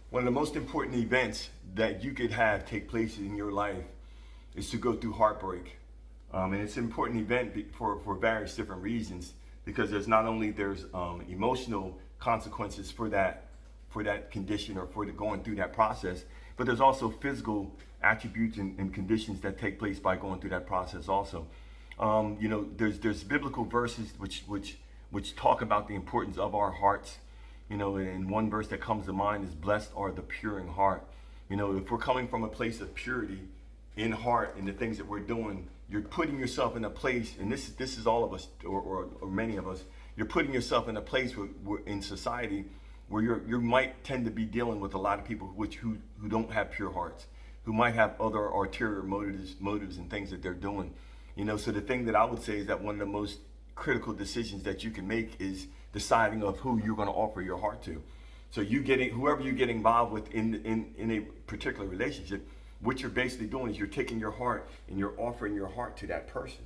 One of the most important events that you could have take place in your life is to go through heartbreak. And it's an important event for various different reasons, because there's emotional consequences for that condition, or for going through that process, but there's also physical attributes and conditions that take place by going through that process also. There's biblical verses which talk about the importance of our hearts. And one verse that comes to mind is, blessed are the pure in heart. If we're coming from a place of purity in heart in the things that we're doing, you're putting yourself in a place, and this is all of us, or many of us, you're putting yourself in a place where in society where you might tend to be dealing with a lot of people who don't have pure hearts, who might have other ulterior motives and things that they're doing. So the thing that I would say is that one of the most critical decisions that you can make is deciding of who you're going to offer your heart to. So whoever you get involved with in a particular relationship, what you're basically doing is you're taking your heart and you're offering your heart to that person.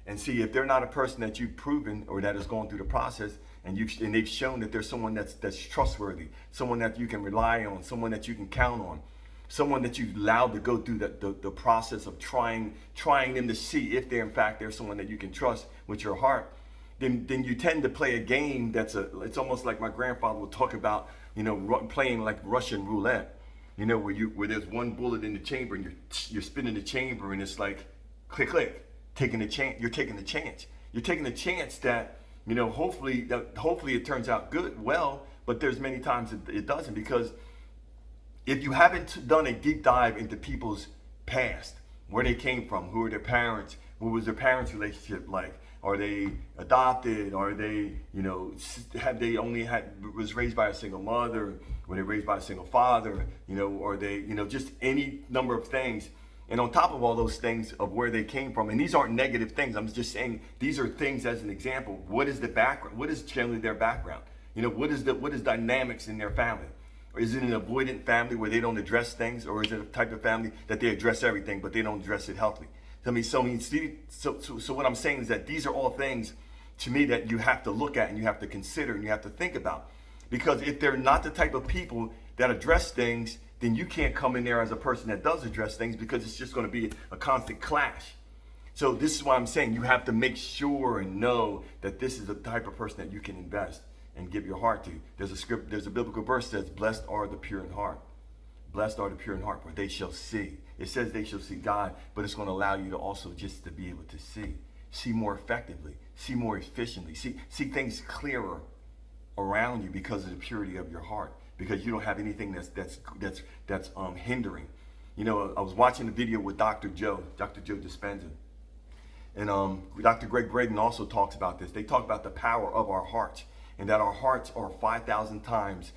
And see, if they're not a person that you've proven or that is going through the process, and they've shown that there's someone that's trustworthy, someone that you can rely on, someone that you can count on, someone that you've allowed to go through the process of trying them to see if they're someone that you can trust with your heart, then you tend to play a game it's almost like my grandfather would talk about, playing like Russian roulette, where there's one bullet in the chamber and you're spinning the chamber, and it's like click click, taking the chance. You're taking the chance that hopefully it turns out well, but there's many times it doesn't, because if you haven't done a deep dive into people's past, where they came from, who are their parents, what was their parents' relationship like, are they adopted, are they, was raised by a single mother, were they raised by a single father, or they, just any number of things. And on top of all those things of where they came from, and these aren't negative things, I'm just saying these are things as an example. What is the background? What is generally their background? What is dynamics in their family? Or is it an avoidant family where they don't address things, or is it a type of family that they address everything but they don't address it healthily? So what I'm saying is that these are all things to me that you have to look at and you have to consider and you have to think about, because if they're not the type of people that address things, then you can't come in there as a person that does address things, because it's just going to be a constant clash. So this is why I'm saying you have to make sure and know that this is the type of person that you can invest and give your heart to. There's a biblical verse that says, blessed are the pure in heart. Blessed are the pure in heart, for they shall see. It says they shall see God, but it's going to allow you to also just to be able to see more effectively, see more efficiently, see things clearer around you because of the purity of your heart, because you don't have anything that's hindering. I was watching a video with Dr. Joe Dispenza, and Dr. Greg Braden also talks about this. They talk about the power of our hearts, and that our hearts are 5,000 times,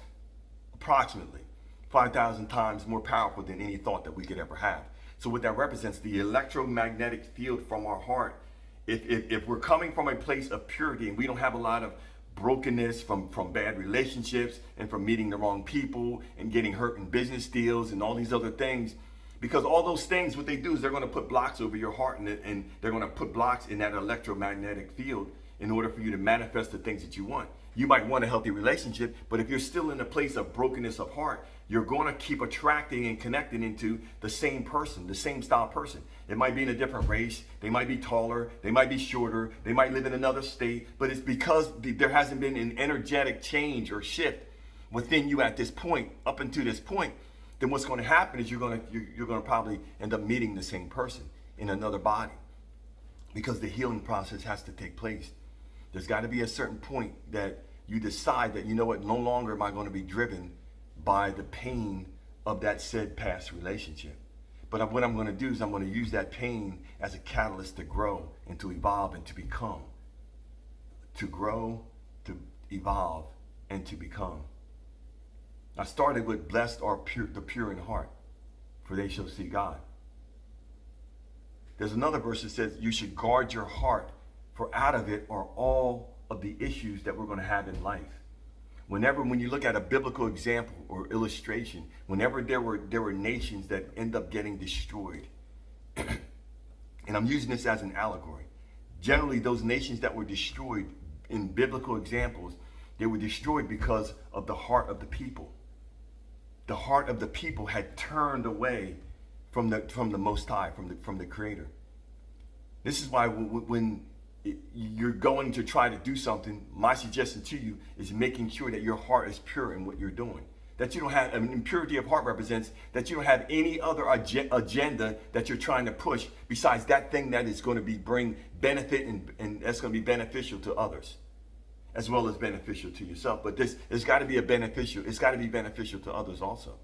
approximately 5,000 times more powerful than any thought that we could ever have. So what that represents, the electromagnetic field from our heart, if we're coming from a place of purity and we don't have a lot of brokenness from bad relationships and from meeting the wrong people and getting hurt in business deals and all these other things, because all those things, what they do is they're going to put blocks over your heart, and they're going to put blocks in that electromagnetic field in order for you to manifest the things that you want. You might want a healthy relationship, but if you're still in a place of brokenness of heart, you're going to keep attracting and connecting into the same person, the same style person. It might be in a different race. They might be taller. They might be shorter. They might live in another state. But it's because there hasn't been an energetic change or shift within you at this point, up until this point. Then what's going to happen is you're going to probably end up meeting the same person in another body, because the healing process has to take place. There's got to be a certain point that you decide that, no longer am I going to be driven by the pain of that said past relationship. But what I'm going to do is I'm going to use that pain as a catalyst to grow and to evolve and to become. To grow, to evolve, and to become. I started with blessed are the pure in heart, for they shall see God. There's another verse that says you should guard your heart, for out of it are all of the issues that we're going to have in life. When you look at a biblical example or illustration, whenever there were nations that end up getting destroyed, and I'm using this as an allegory, generally those nations that were destroyed in biblical examples, they were destroyed because of the heart of the people. the heart of the people had turned away from the Most High, from the Creator. This is why when you're going to try to do something, my suggestion to you is making sure that your heart is pure in what you're doing. That you don't have, an impurity of heart represents that you don't have any other agenda that you're trying to push besides that thing that is going to bring benefit and that's going to be beneficial to others, as well as beneficial to yourself. But it's got to be beneficial to others also.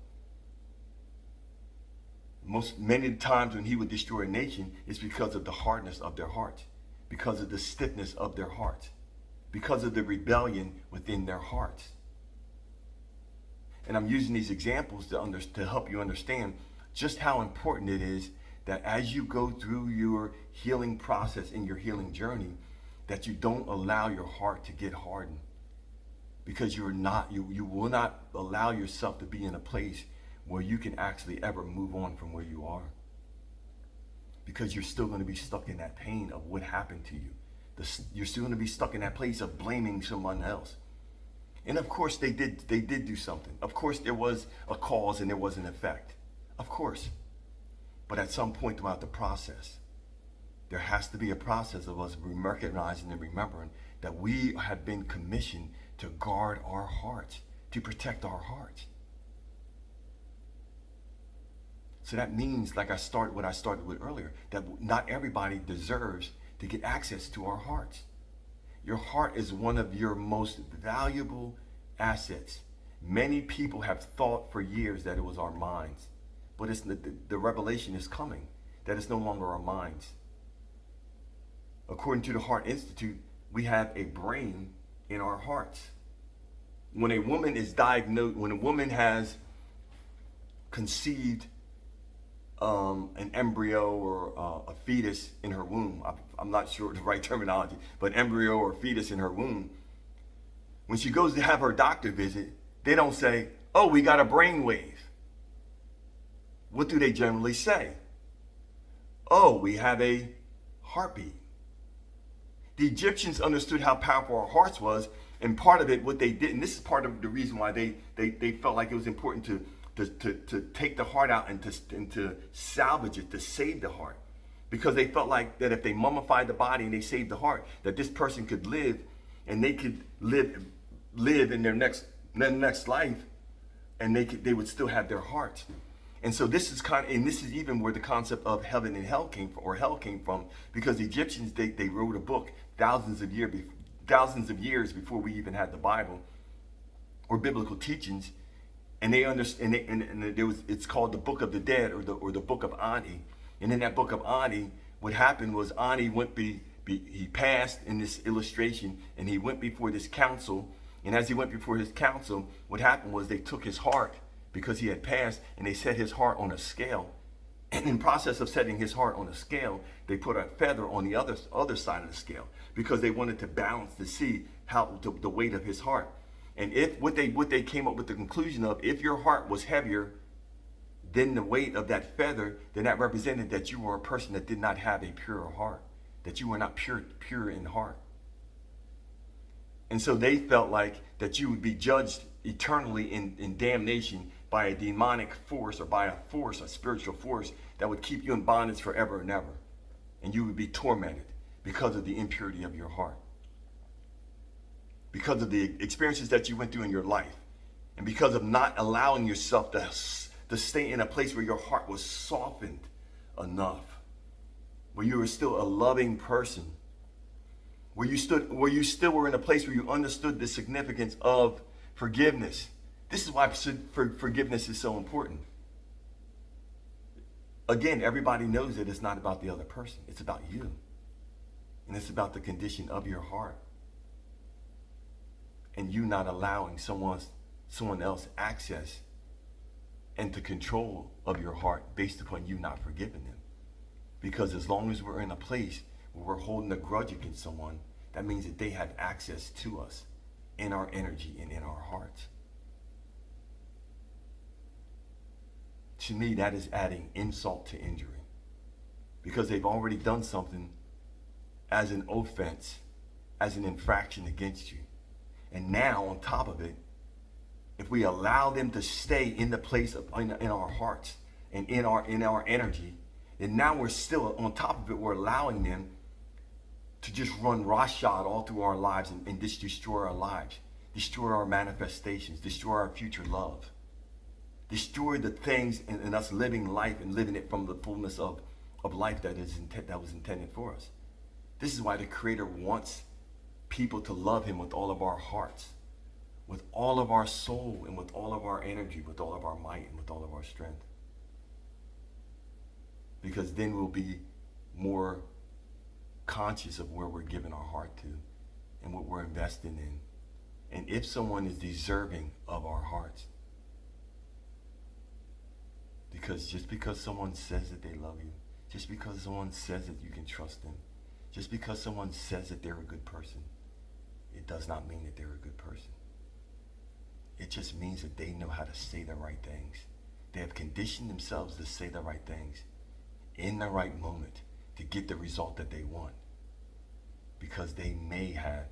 Many times when he would destroy a nation, it's because of the hardness of their heart, because of the stiffness of their heart, because of the rebellion within their hearts. And I'm using these examples to help you understand just how important it is that as you go through your healing process in your healing journey, that you don't allow your heart to get hardened, because you will not allow yourself to be in a place where you can actually ever move on from where you are, because you're still going to be stuck in that pain of what happened to you. You're still going to be stuck in that place of blaming someone else. And of course they did do something. Of course there was a cause and there was an effect. Of course. But at some point throughout the process, there has to be a process of us recognizing and remembering that we have been commissioned to guard our hearts, to protect our hearts. So that means, like what I started with earlier, that not everybody deserves to get access to our hearts. Your heart is one of your most valuable assets. Many people have thought for years that it was our minds, but the revelation is coming that it's no longer our minds. According to the Heart Institute, we have a brain in our hearts. When a woman has conceived an embryo or a fetus in her womb, I'm not sure the right terminology, but embryo or fetus in her womb, when she goes to have her doctor visit, they don't say, "Oh, we got a brainwave." What do they generally say? "Oh, we have a heartbeat." The Egyptians understood how powerful our hearts was, and part of it, what they did, and this is part of the reason why they felt like it was important to take the heart out and to salvage it, to save the heart. Because they felt like that if they mummified the body and they saved the heart, that this person could live and they could live in their next life, and they would still have their hearts. And so this is even where the concept of heaven and hell came from, because the Egyptians, they wrote a book thousands of years before we even had the Bible or biblical teachings. And it's called the Book of the Dead, or the Book of Ani. And in that Book of Ani, what happened was Ani he passed in this illustration, and he went before this council. And as he went before his council, what happened was they took his heart, because he had passed, and they set his heart on a scale. And in process of setting his heart on a scale, they put a feather on the other side of the scale, because they wanted to balance to see how the weight of his heart. And if what they came up with the conclusion of, if your heart was heavier than the weight of that feather, then that represented that you were a person that did not have a pure heart, that you were not pure in heart. And so they felt like that you would be judged eternally in damnation by a demonic force, or by a spiritual force that would keep you in bondage forever and ever. And you would be tormented because of the impurity of your heart, because of the experiences that you went through in your life, and because of not allowing yourself to stay in a place where your heart was softened enough, where you were still a loving person, where you still were in a place where you understood the significance of forgiveness. This is why forgiveness is so important. Again, everybody knows that it's not about the other person. It's about you. And it's about the condition of your heart. And you not allowing someone else access and to control of your heart based upon you not forgiving them. Because as long as we're in a place where we're holding a grudge against someone, that means that they have access to us in our energy and in our hearts. To me, that is adding insult to injury, because they've already done something as an offense, as an infraction against you. And now, on top of it, if we allow them to stay in the place of in our hearts and in our energy, and now we're still on top of it, we're allowing them to just run roughshod all through our lives and just destroy our lives, destroy our manifestations, destroy our future love, destroy the things in us living life and living it from the fullness of life that was intended for us. This is why the Creator wants people to love Him with all of our hearts, with all of our soul, and with all of our energy, with all of our might, and with all of our strength. Because then we'll be more conscious of where we're giving our heart to and what we're investing in. And if someone is deserving of our hearts, because just because someone says that they love you, just because someone says that you can trust them, just because someone says that they're a good person, it does not mean that they're a good person. It just means that they know how to say the right things. They have conditioned themselves to say the right things in the right moment to get the result that they want, because they may have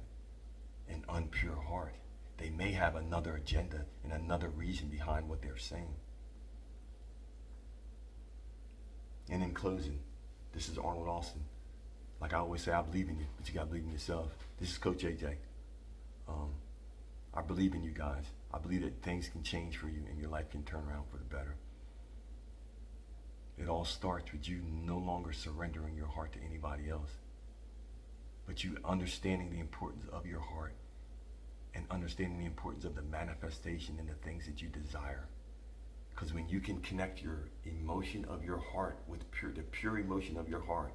an unpure heart. They may have another agenda and another reason behind what they're saying. And in closing, this is Arnold Austin. Like I always say, I believe in you, but you got to believe in yourself. This is Coach AJ. I believe in you guys. I believe that things can change for you and your life can turn around for the better. It all starts with you no longer surrendering your heart to anybody else, but you understanding the importance of your heart and understanding the importance of the manifestation and the things that you desire. Because when you can connect your emotion of your heart with the pure emotion of your heart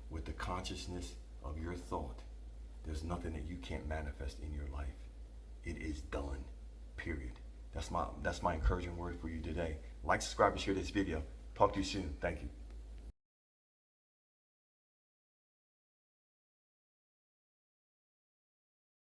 with the consciousness of your thought, there's nothing that you can't manifest in your life. It is done, period. That's my encouraging word for you today. Like, subscribe, and share this video. Talk to you soon. Thank you.